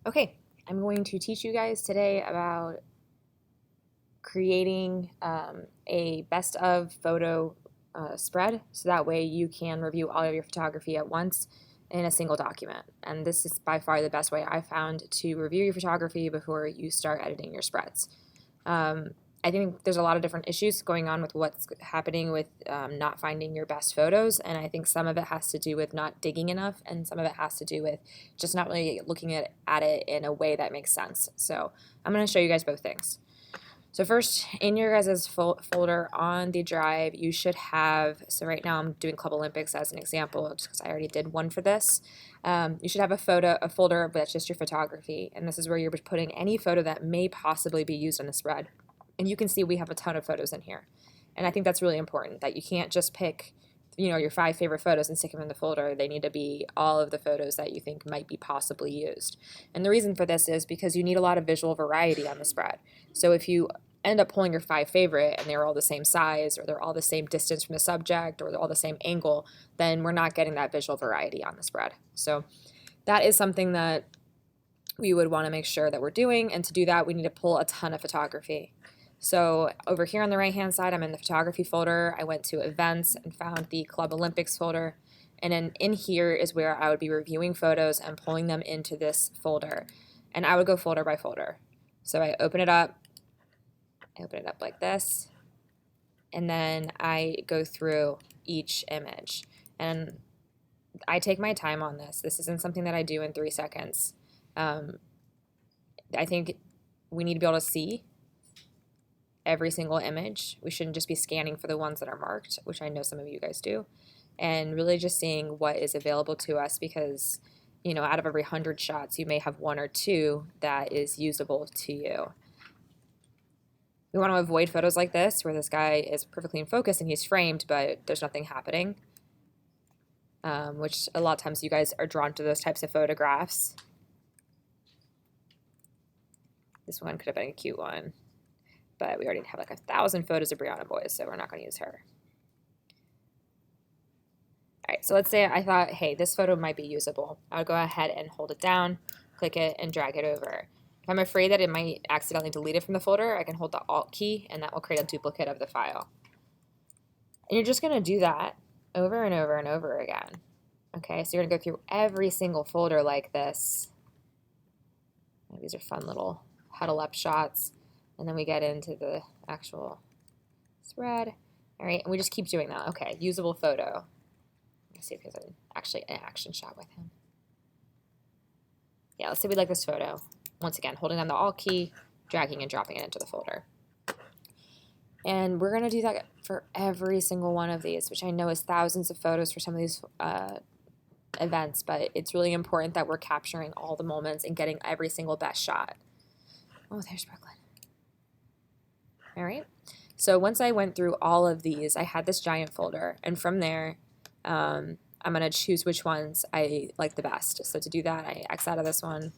Okay, I'm going to teach you guys today about creating a best of photo spread so that way you can review all of your photography at once in a single document. And this is by far the best way I found to review your photography before you start editing your spreads. I think there's a lot of different issues going on with what's happening with not finding your best photos, and I think some of it has to do with not digging enough, and some of it has to do with just not really looking at it in a way that makes sense. So I'm going to show you guys both things. So first, in your guys' folder on the drive, you should have, so right now I'm doing Club Olympics as an example, just because I already did one for this. You should have a folder that's just your photography, and this is where you're putting any photo that may possibly be used on the spread. And you can see we have a ton of photos in here. And I think that's really important, that you can't just pick, your 5 favorite photos and stick them in the folder. They need to be all of the photos that you think might be possibly used. And the reason for this is because you need a lot of visual variety on the spread. So if you end up pulling your 5 favorite and they're all the same size, or they're all the same distance from the subject, or they're all the same angle, then we're not getting that visual variety on the spread. So that is something that we would want to make sure that we're doing. And to do that, we need to pull a ton of photography. So over here on the right hand side, I'm in the photography folder. I went to events and found the Club Olympics folder. And then in here is where I would be reviewing photos and pulling them into this folder. And I would go folder by folder. So I open it up like this. And then I go through each image. And I take my time on this. This isn't something that I do in 3 seconds. I think we need to be able to see every single image. We shouldn't just be scanning for the ones that are marked, which I know some of you guys do, and really just seeing what is available to us, because out of every 100 shots you may have 1 or 2 that is usable to you. We want to avoid photos like this where this guy is perfectly in focus and he's framed but there's nothing happening, which a lot of times you guys are drawn to those types of photographs. This one could have been a cute one, but we already have like 1,000 photos of Brianna Boys, so we're not going to use her. All right, so let's say I thought, hey, this photo might be usable. I would go ahead and hold it down, click it, and drag it over. If I'm afraid that it might accidentally delete it from the folder, I can hold the Alt key, and that will create a duplicate of the file. And you're just going to do that over and over and over again. Okay, so you're going to go through every single folder like this. These are fun little huddle up shots. And then we get into the actual spread. All right, and we just keep doing that. Okay, usable photo. Let's see if there's actually an action shot with him. Yeah, let's say we like this photo. Once again, holding down the Alt key, dragging and dropping it into the folder. And we're going to do that for every single one of these, which I know is thousands of photos for some of these events, but it's really important that we're capturing all the moments and getting every single best shot. Oh, there's Brooklyn. All right, so once I went through all of these, I had this giant folder, and from there, I'm going to choose which ones I like the best. So to do that, I X out of this one,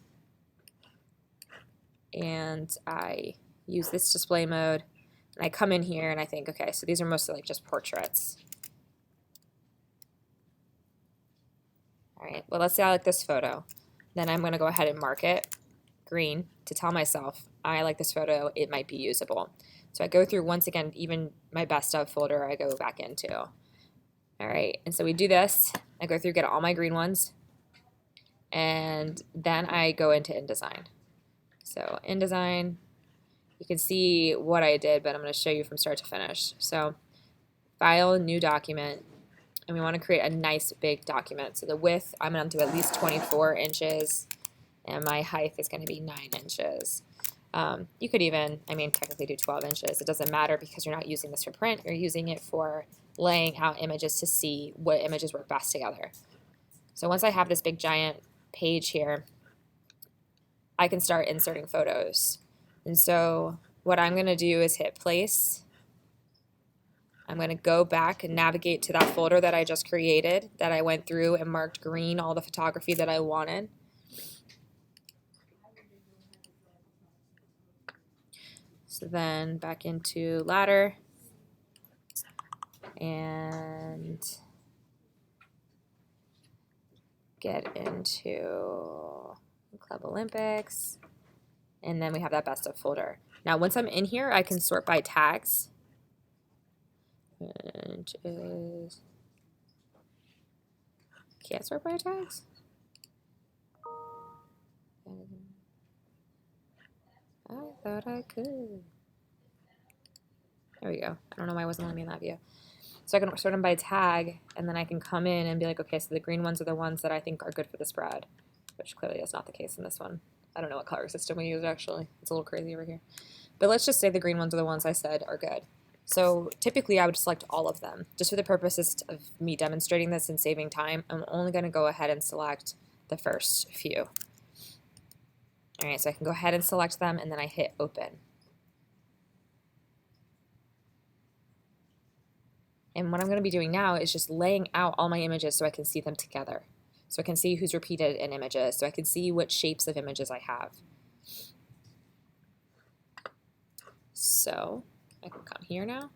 and I use this display mode, and I come in here and I think, okay, so these are mostly like just portraits. All right, well, let's say I like this photo. Then I'm going to go ahead and mark it green to tell myself I like this photo, it might be usable. So I go through, once again, even my best of folder I go back into. All right, and so we do this. I go through, get all my green ones, and then I go into InDesign. So InDesign, you can see what I did, but I'm going to show you from start to finish. So File, New Document, and we want to create a nice big document. So the width, I'm going to do at least 24 inches, and my height is going to be 9 inches. You could even, technically do 12 inches. It doesn't matter because you're not using this for print. You're using it for laying out images to see what images work best together. So once I have this big giant page here, I can start inserting photos. And so what I'm going to do is hit place. I'm going to go back and navigate to that folder that I just created, that I went through and marked green all the photography that I wanted. So then back into ladder and get into Club Olympics, and then we have that best of folder. Now, once I'm in here, I can sort by tags, which is, can't sort by tags? I thought I could. There we go. I don't know why I wasn't letting me in that view. So I can sort them by tag, and then I can come in and be like, okay, so the green ones are the ones that I think are good for the spread, which clearly is not the case in this one. I don't know what color system we use, actually. It's a little crazy over here. But let's just say the green ones are the ones I said are good. So typically I would select all of them. Just for the purposes of me demonstrating this and saving time, I'm only going to go ahead and select the first few. All right, so I can go ahead and select them, and then I hit open. And what I'm going to be doing now is just laying out all my images so I can see them together. So I can see who's repeated in images, so I can see what shapes of images I have. So I can come here now.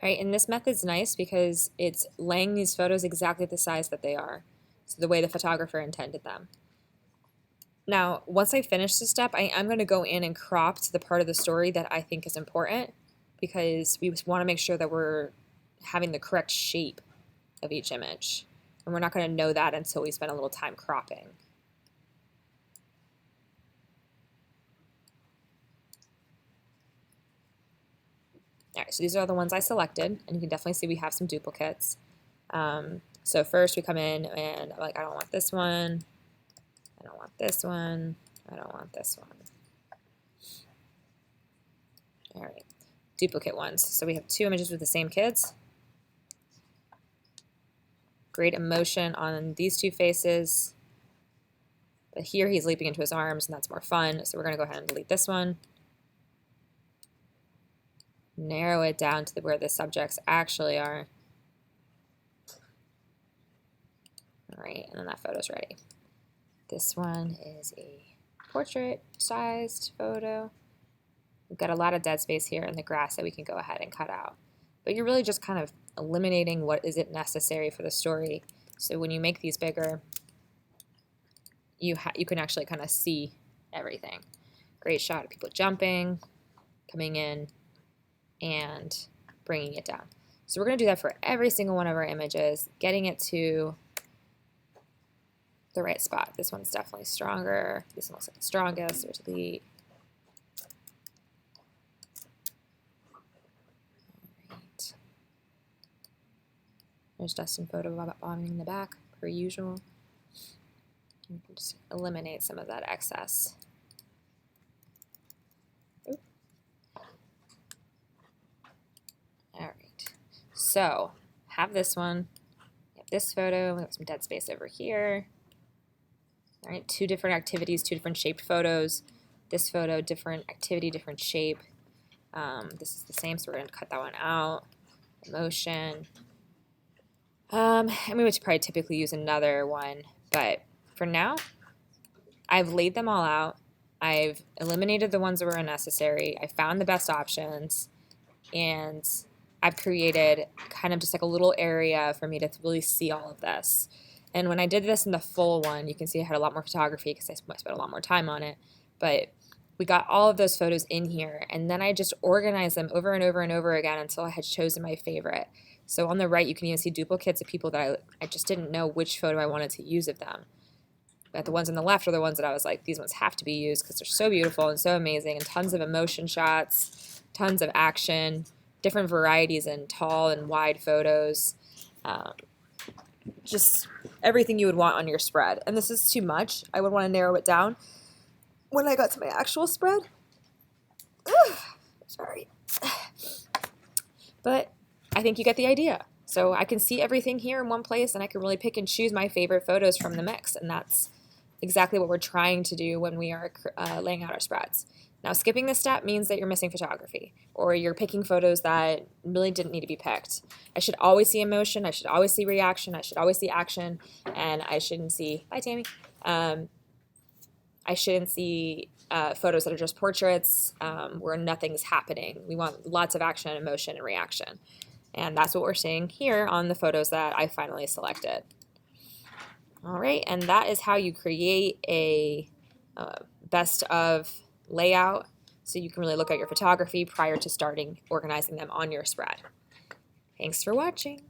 All right, and this method's nice because it's laying these photos exactly the size that they are, so the way the photographer intended them. Now, once I finish this step, I'm going to go in and crop to the part of the story that I think is important, because we want to make sure that we're having the correct shape of each image. And we're not going to know that until we spend a little time cropping. All right, so these are the ones I selected, and you can definitely see we have some duplicates. So first we come in and I'm like, I don't want this one, I don't want this one, I don't want this one. All right, duplicate ones. So we have two images with the same kids. Great emotion on these two faces. But here he's leaping into his arms, and that's more fun. So we're going to go ahead and delete this one. Narrow it down to where the subjects actually are. All right, and then that photo's ready. This one is a portrait-sized photo. We've got a lot of dead space here in the grass that we can go ahead and cut out. But you're really just kind of eliminating what isn't necessary for the story. So when you make these bigger, you can actually kind of see everything. Great shot of people jumping, coming in, and bringing it down. So we're going to do that for every single one of our images, getting it to the right spot. This one's definitely stronger. This one looks like the strongest. So delete. All right. There's Dustin photo bombing in the back, per usual. You can just eliminate some of that excess. Oop. All right. So have this one. We have this photo. We have some dead space over here. All right, two different activities, two different shaped photos. This photo, different activity, different shape. This is the same, so we're going to cut that one out. Emotion. And we would probably typically use another one, but for now, I've laid them all out. I've eliminated the ones that were unnecessary. I found the best options, and I've created kind of just like a little area for me to really see all of this. And when I did this in the full one, you can see I had a lot more photography because I spent a lot more time on it. But we got all of those photos in here, and then I just organized them over and over and over again until I had chosen my favorite. So on the right, you can even see duplicates of people that I just didn't know which photo I wanted to use of them. But the ones on the left are the ones that I was like, these ones have to be used because they're so beautiful and so amazing, and tons of emotion shots, tons of action, different varieties in tall and wide photos. Just everything you would want on your spread. And this is too much. I would want to narrow it down when I got to my actual spread. Sorry. But I think you get the idea. So I can see everything here in one place, and I can really pick and choose my favorite photos from the mix. And that's exactly what we're trying to do when we are laying out our spreads. Now, skipping this step means that you're missing photography, or you're picking photos that really didn't need to be picked. I should always see emotion, I should always see reaction, I should always see action, and I shouldn't see, bye Tammy, I shouldn't see photos that are just portraits where nothing's happening. We want lots of action, emotion, and reaction. And that's what we're seeing here on the photos that I finally selected. All right, and that is how you create a best of layout so you can really look at your photography prior to starting organizing them on your spread. Thanks for watching.